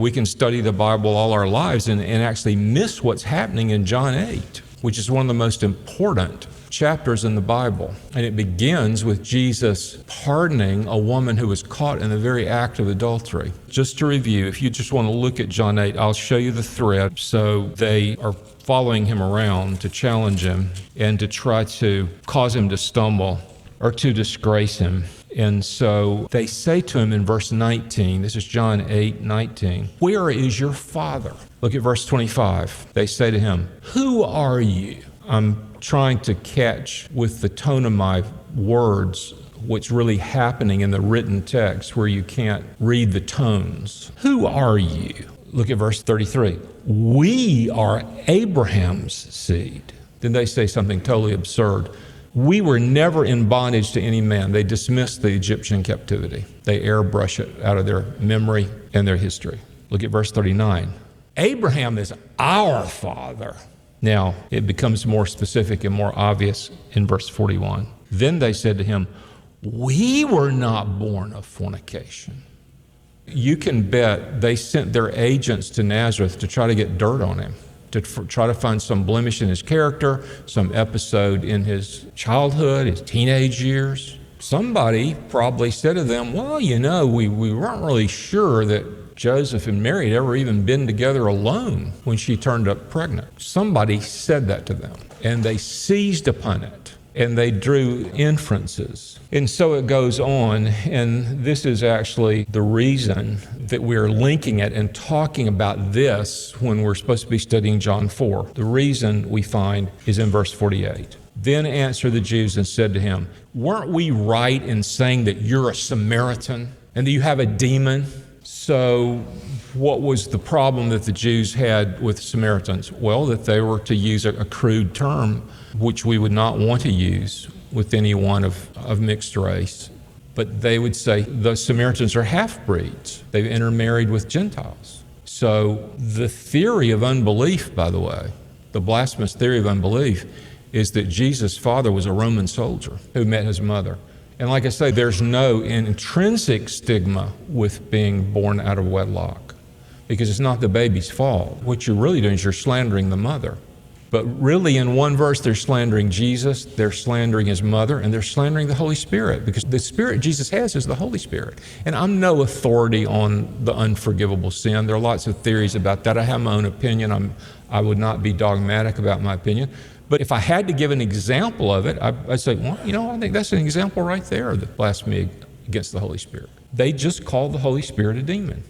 We can study the Bible all our lives and actually miss what's happening in John 8, which is one of the most important chapters in the Bible. And it begins with Jesus pardoning a woman who was caught in the very act of adultery. Just to review, if you just want to look at John 8, I'll show you the thread. So they are following him around to challenge him and to try to cause him to stumble or to disgrace him. And so they say to him in verse 19, this is John 8:19, "Where is your father?" Look at verse 25. They say to him, "Who are you?" I'm trying to catch with the tone of my words what's really happening in the written text where you can't read the tones. Who are you? Look at verse 33. "We are Abraham's seed." Then they say something totally absurd. "We were never in bondage to any man." They dismiss the Egyptian captivity. They airbrush it out of their memory and their history. Look at verse 39. "Abraham is our father." Now, it becomes more specific and more obvious in verse 41. "Then they said to him, 'We were not born of fornication.'" You can bet they sent their agents to Nazareth to try to get dirt on him, to try to find some blemish in his character, some episode in his childhood, his teenage years. Somebody probably said to them, "Well, we weren't really sure that Joseph and Mary had ever even been together alone when she turned up pregnant." Somebody said that to them, and they seized upon it, and they drew inferences. And so it goes on, and this is actually the reason that we're linking it and talking about this when we're supposed to be studying John 4. The reason we find is in verse 48. "Then answered the Jews and said to him, 'Weren't we right in saying that you're a Samaritan and that you have a demon?'" So what was the problem that the Jews had with Samaritans? Well, that they were, to use a crude term, which we would not want to use with anyone of mixed race, but they would say the Samaritans are half-breeds. They've intermarried with Gentiles. So the theory of unbelief, by the way, the blasphemous theory of unbelief, is that Jesus' father was a Roman soldier who met his mother. And like I say, there's no intrinsic stigma with being born out of wedlock, because it's not the baby's fault. What you're really doing is you're slandering the mother. But really, in one verse, they're slandering Jesus, they're slandering his mother, and they're slandering the Holy Spirit, because the Spirit Jesus has is the Holy Spirit. And I'm no authority on the unforgivable sin. There are lots of theories about that. I have my own opinion. I would not be dogmatic about my opinion. But if I had to give an example of it, I'd say, well, I think that's an example right there of the blasphemy against the Holy Spirit. They just called the Holy Spirit a demon.